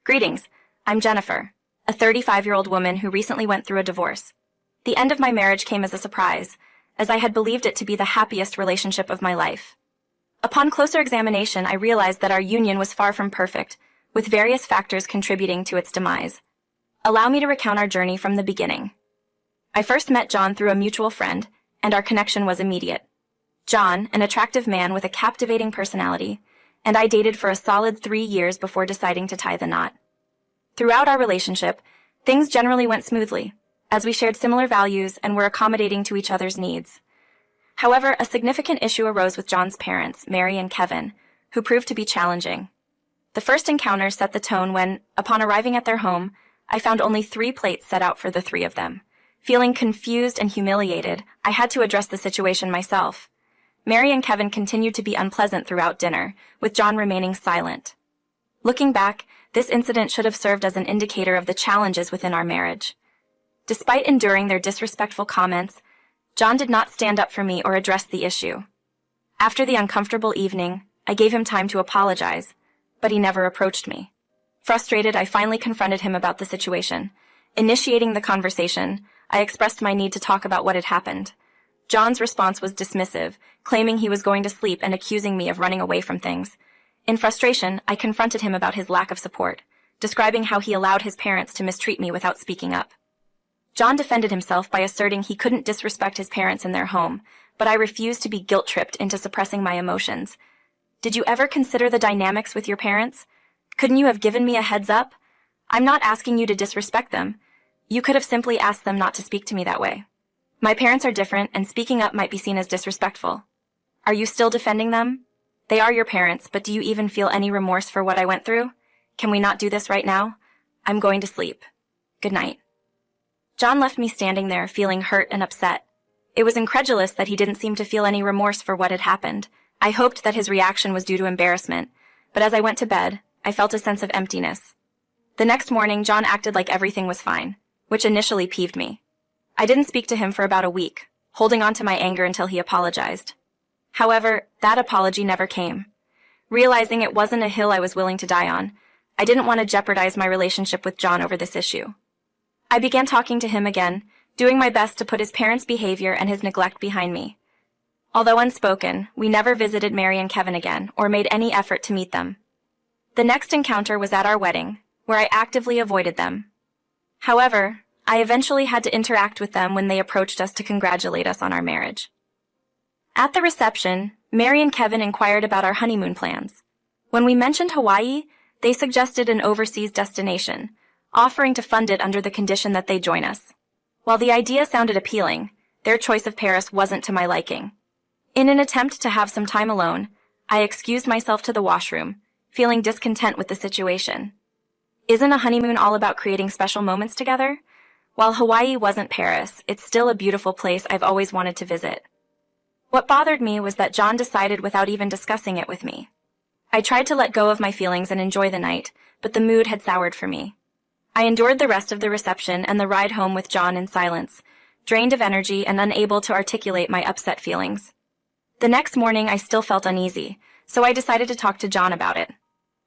Greetings, I'm Jennifer, a 35-year-old woman who recently went through a divorce. The end of my marriage came as a surprise, as I had believed it to be the happiest relationship of my life. Upon closer examination, I realized that our union was far from perfect, with various factors contributing to its demise. Allow me to recount our journey from the beginning. I first met John through a mutual friend, and our connection was immediate. John, an attractive man with a captivating personality, and I dated for a solid 3 years before deciding to tie the knot. Throughout our relationship, things generally went smoothly, as we shared similar values and were accommodating to each other's needs. However, a significant issue arose with John's parents, Mary and Kevin, who proved to be challenging. The first encounter set the tone when, upon arriving at their home, I found only 3 plates set out for the 3 of them. Feeling confused and humiliated, I had to address the situation myself. Mary and Kevin continued to be unpleasant throughout dinner, with John remaining silent. Looking back, this incident should have served as an indicator of the challenges within our marriage. Despite enduring their disrespectful comments, John did not stand up for me or address the issue. After the uncomfortable evening, I gave him time to apologize, but he never approached me. Frustrated, I finally confronted him about the situation. Initiating the conversation, I expressed my need to talk about what had happened. John's response was dismissive, claiming he was going to sleep and accusing me of running away from things. In frustration, I confronted him about his lack of support, describing how he allowed his parents to mistreat me without speaking up. John defended himself by asserting he couldn't disrespect his parents in their home, but I refused to be guilt-tripped into suppressing my emotions. Did you ever consider the dynamics with your parents? Couldn't you have given me a heads up? I'm not asking you to disrespect them. You could have simply asked them not to speak to me that way. My parents are different, and speaking up might be seen as disrespectful. Are you still defending them? They are your parents, but do you even feel any remorse for what I went through? Can we not do this right now? I'm going to sleep. Good night. John left me standing there, feeling hurt and upset. It was incredulous that he didn't seem to feel any remorse for what had happened. I hoped that his reaction was due to embarrassment, but as I went to bed, I felt a sense of emptiness. The next morning, John acted like everything was fine, which initially peeved me. I didn't speak to him for about a week, holding on to my anger until he apologized. However, that apology never came. Realizing it wasn't a hill I was willing to die on, I didn't want to jeopardize my relationship with John over this issue. I began talking to him again, doing my best to put his parents' behavior and his neglect behind me. Although unspoken, we never visited Mary and Kevin again or made any effort to meet them. The next encounter was at our wedding, where I actively avoided them. However, I eventually had to interact with them when they approached us to congratulate us on our marriage. At the reception, Mary and Kevin inquired about our honeymoon plans. When we mentioned Hawaii, they suggested an overseas destination, offering to fund it under the condition that they join us. While the idea sounded appealing, their choice of Paris wasn't to my liking. In an attempt to have some time alone, I excused myself to the washroom, feeling discontent with the situation. Isn't a honeymoon all about creating special moments together? While Hawaii wasn't Paris, it's still a beautiful place I've always wanted to visit. What bothered me was that John decided without even discussing it with me. I tried to let go of my feelings and enjoy the night, but the mood had soured for me. I endured the rest of the reception and the ride home with John in silence, drained of energy and unable to articulate my upset feelings. The next morning I still felt uneasy, so I decided to talk to John about it.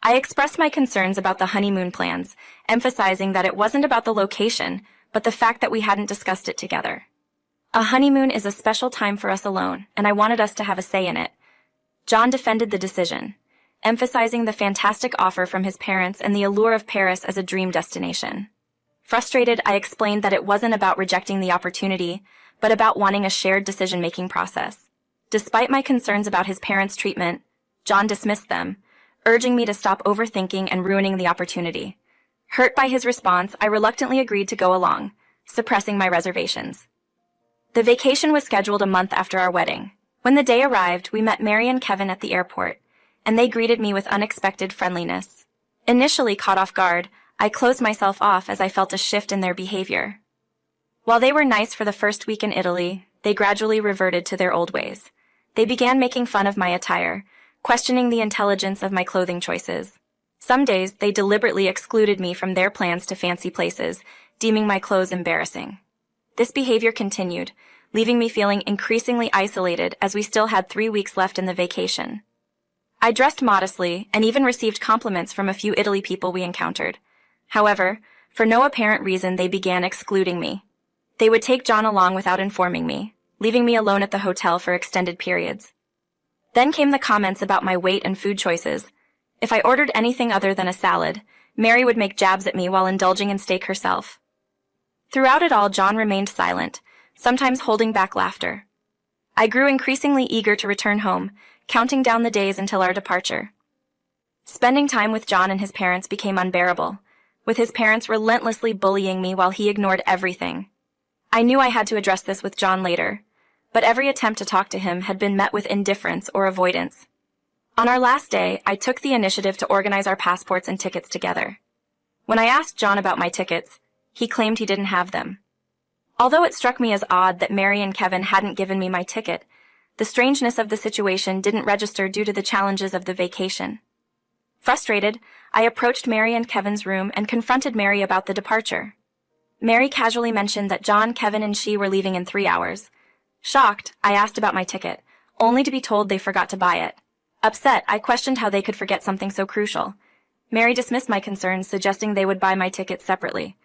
I expressed my concerns about the honeymoon plans, emphasizing that it wasn't about the location, but the fact that we hadn't discussed it together. A honeymoon is a special time for us alone, and I wanted us to have a say in it. John defended the decision, emphasizing the fantastic offer from his parents and the allure of Paris as a dream destination. Frustrated, I explained that it wasn't about rejecting the opportunity, but about wanting a shared decision-making process. Despite my concerns about his parents' treatment, John dismissed them, urging me to stop overthinking and ruining the opportunity. Hurt by his response, I reluctantly agreed to go along, suppressing my reservations. The vacation was scheduled a month after our wedding. When the day arrived, we met Mary and Kevin at the airport, and they greeted me with unexpected friendliness. Initially caught off guard, I closed myself off as I felt a shift in their behavior. While they were nice for the first week in Italy, they gradually reverted to their old ways. They began making fun of my attire, questioning the intelligence of my clothing choices. Some days, they deliberately excluded me from their plans to fancy places, deeming my clothes embarrassing. This behavior continued, leaving me feeling increasingly isolated as we still had 3 weeks left in the vacation. I dressed modestly and even received compliments from a few Italy people we encountered. However, for no apparent reason, they began excluding me. They would take John along without informing me, leaving me alone at the hotel for extended periods. Then came the comments about my weight and food choices. If I ordered anything other than a salad, Mary would make jabs at me while indulging in steak herself. Throughout it all, John remained silent, sometimes holding back laughter. I grew increasingly eager to return home, counting down the days until our departure. Spending time with John and his parents became unbearable, with his parents relentlessly bullying me while he ignored everything. I knew I had to address this with John later, but every attempt to talk to him had been met with indifference or avoidance. On our last day, I took the initiative to organize our passports and tickets together. When I asked John about my tickets, he claimed he didn't have them. Although it struck me as odd that Mary and Kevin hadn't given me my ticket, the strangeness of the situation didn't register due to the challenges of the vacation. Frustrated, I approached Mary and Kevin's room and confronted Mary about the departure. Mary casually mentioned that John, Kevin, and she were leaving in 3 hours. Shocked, I asked about my ticket, only to be told they forgot to buy it. Upset, I questioned how they could forget something so crucial. Mary dismissed my concerns, suggesting they would buy my ticket separately.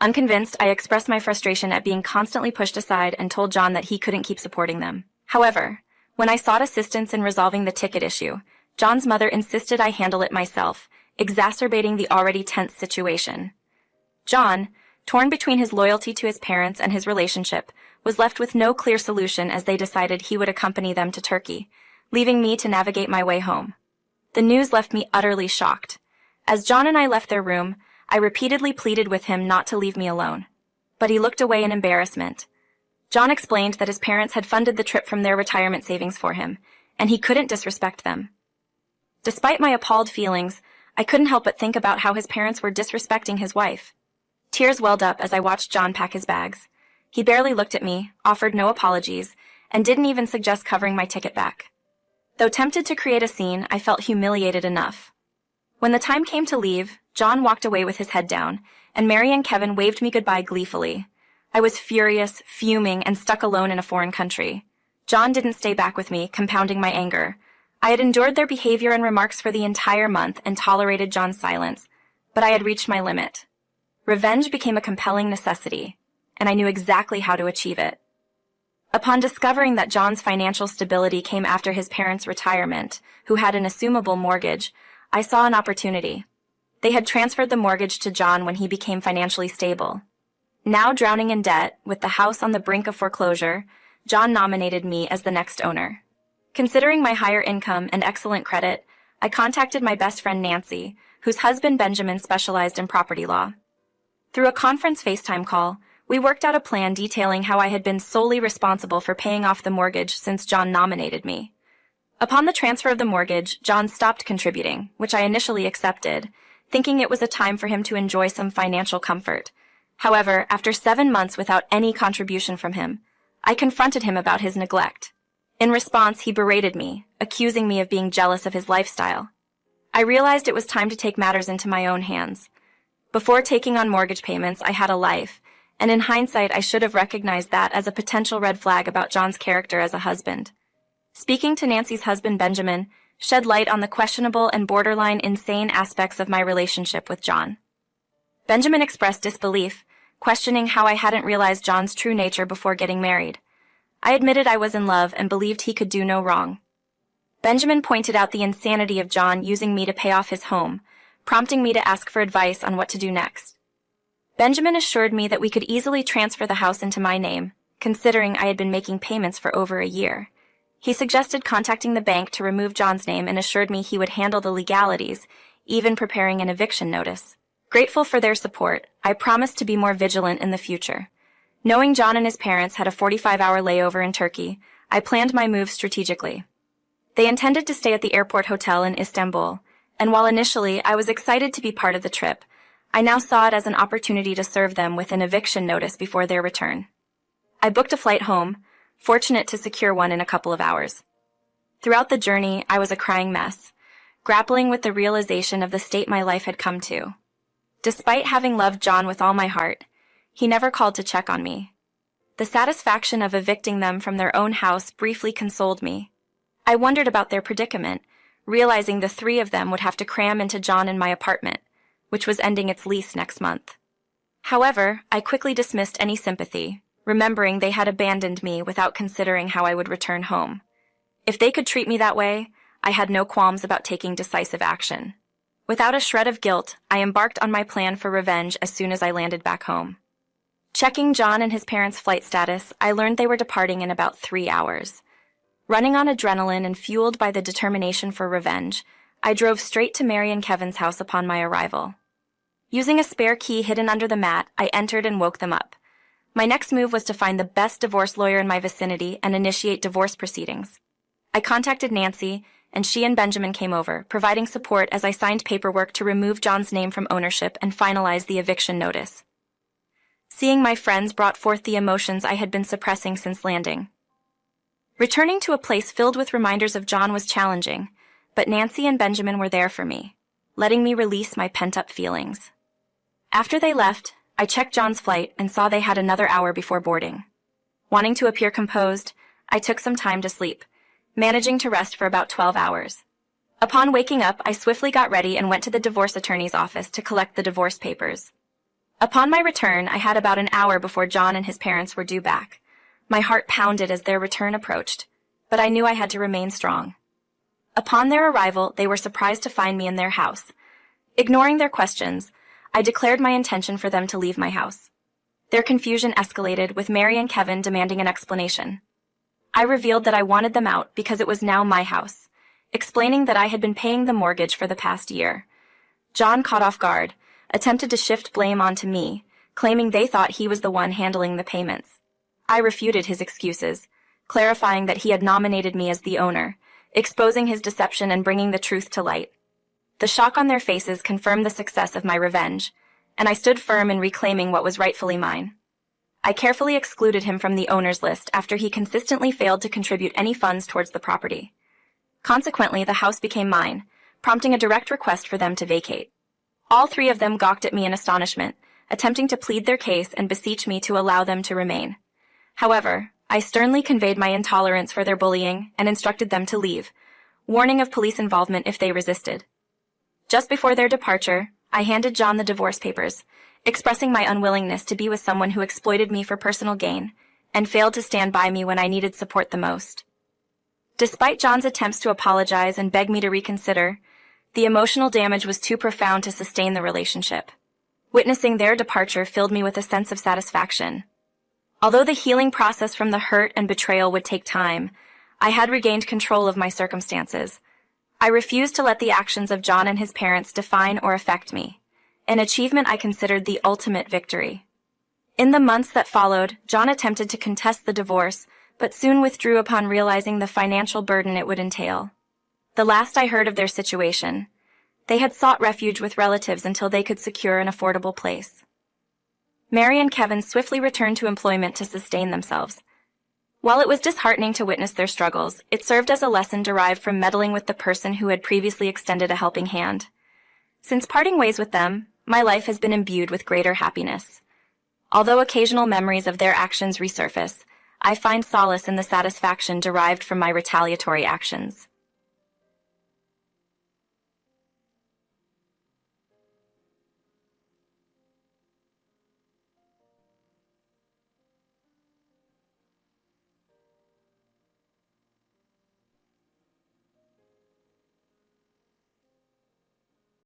Unconvinced, I expressed my frustration at being constantly pushed aside and told John that he couldn't keep supporting them. However, when I sought assistance in resolving the ticket issue, John's mother insisted I handle it myself, exacerbating the already tense situation. John, torn between his loyalty to his parents and his relationship, was left with no clear solution as they decided he would accompany them to Turkey, leaving me to navigate my way home. The news left me utterly shocked. As John and I left their room, I repeatedly pleaded with him not to leave me alone. But he looked away in embarrassment. John explained that his parents had funded the trip from their retirement savings for him, and he couldn't disrespect them. Despite my appalled feelings, I couldn't help but think about how his parents were disrespecting his wife. Tears welled up as I watched John pack his bags. He barely looked at me, offered no apologies, and didn't even suggest covering my ticket back. Though tempted to create a scene, I felt humiliated enough. When the time came to leave, John walked away with his head down, and Mary and Kevin waved me goodbye gleefully. I was furious, fuming, and stuck alone in a foreign country. John didn't stay back with me, compounding my anger. I had endured their behavior and remarks for the entire month and tolerated John's silence, but I had reached my limit. Revenge became a compelling necessity, and I knew exactly how to achieve it. Upon discovering that John's financial stability came after his parents' retirement, who had an assumable mortgage, I saw an opportunity. They had transferred the mortgage to John when he became financially stable. Now drowning in debt, with the house on the brink of foreclosure, John nominated me as the next owner. Considering my higher income and excellent credit, I contacted my best friend Nancy, whose husband Benjamin specialized in property law. Through a conference FaceTime call, we worked out a plan detailing how I had been solely responsible for paying off the mortgage since John nominated me. Upon the transfer of the mortgage, John stopped contributing, which I initially accepted, thinking it was a time for him to enjoy some financial comfort. However, after 7 months without any contribution from him, I confronted him about his neglect. In response, he berated me, accusing me of being jealous of his lifestyle. I realized it was time to take matters into my own hands. Before taking on mortgage payments, I had a life, and in hindsight, I should have recognized that as a potential red flag about John's character as a husband. Speaking to Nancy's husband, Benjamin, shed light on the questionable and borderline insane aspects of my relationship with John. Benjamin expressed disbelief, questioning how I hadn't realized John's true nature before getting married. I admitted I was in love and believed he could do no wrong. Benjamin pointed out the insanity of John using me to pay off his home, prompting me to ask for advice on what to do next. Benjamin assured me that we could easily transfer the house into my name, considering I had been making payments for over a year. He suggested contacting the bank to remove John's name and assured me he would handle the legalities, even preparing an eviction notice. Grateful for their support, I promised to be more vigilant in the future. Knowing John and his parents had a 45-hour layover in Turkey, I planned my move strategically. They intended to stay at the airport hotel in Istanbul, and while initially I was excited to be part of the trip, I now saw it as an opportunity to serve them with an eviction notice before their return. I booked a flight home, fortunate to secure one in a couple of hours. Throughout the journey, I was a crying mess, grappling with the realization of the state my life had come to. Despite having loved John with all my heart, he never called to check on me. The satisfaction of evicting them from their own house briefly consoled me. I wondered about their predicament, realizing the three of them would have to cram into John and my apartment, which was ending its lease next month. However, I quickly dismissed any sympathy, remembering they had abandoned me without considering how I would return home. If they could treat me that way, I had no qualms about taking decisive action. Without a shred of guilt, I embarked on my plan for revenge as soon as I landed back home. Checking John and his parents' flight status, I learned they were departing in about 3 hours. Running on adrenaline and fueled by the determination for revenge, I drove straight to Mary and Kevin's house upon my arrival. Using a spare key hidden under the mat, I entered and woke them up. My next move was to find the best divorce lawyer in my vicinity and initiate divorce proceedings. I contacted Nancy, and she and Benjamin came over, providing support as I signed paperwork to remove John's name from ownership and finalize the eviction notice. Seeing my friends brought forth the emotions I had been suppressing since landing. Returning to a place filled with reminders of John was challenging, but Nancy and Benjamin were there for me, letting me release my pent-up feelings. After they left, I checked John's flight and saw they had another hour before boarding. Wanting to appear composed, I took some time to sleep, managing to rest for about 12 hours. Upon waking up, I swiftly got ready and went to the divorce attorney's office to collect the divorce papers. Upon my return, I had about an hour before John and his parents were due back. My heart pounded as their return approached, but I knew I had to remain strong. Upon their arrival, they were surprised to find me in their house. Ignoring their questions, I declared my intention for them to leave my house. Their confusion escalated, with Mary and Kevin demanding an explanation. I revealed that I wanted them out because it was now my house, explaining that I had been paying the mortgage for the past year. John, caught off guard, attempted to shift blame onto me, claiming they thought he was the one handling the payments. I refuted his excuses, clarifying that he had nominated me as the owner, exposing his deception and bringing the truth to light. The shock on their faces confirmed the success of my revenge, and I stood firm in reclaiming what was rightfully mine. I carefully excluded him from the owner's list after he consistently failed to contribute any funds towards the property. Consequently, the house became mine, prompting a direct request for them to vacate. All three of them gawked at me in astonishment, attempting to plead their case and beseech me to allow them to remain. However, I sternly conveyed my intolerance for their bullying and instructed them to leave, warning of police involvement if they resisted. Just before their departure, I handed John the divorce papers, expressing my unwillingness to be with someone who exploited me for personal gain and failed to stand by me when I needed support the most. Despite John's attempts to apologize and beg me to reconsider, the emotional damage was too profound to sustain the relationship. Witnessing their departure filled me with a sense of satisfaction. Although the healing process from the hurt and betrayal would take time, I had regained control of my circumstances. I refused to let the actions of John and his parents define or affect me, an achievement I considered the ultimate victory. In the months that followed, John attempted to contest the divorce, but soon withdrew upon realizing the financial burden it would entail. The last I heard of their situation, they had sought refuge with relatives until they could secure an affordable place. Mary and Kevin swiftly returned to employment to sustain themselves. While it was disheartening to witness their struggles, it served as a lesson derived from meddling with the person who had previously extended a helping hand. Since parting ways with them, my life has been imbued with greater happiness. Although occasional memories of their actions resurface, I find solace in the satisfaction derived from my retaliatory actions.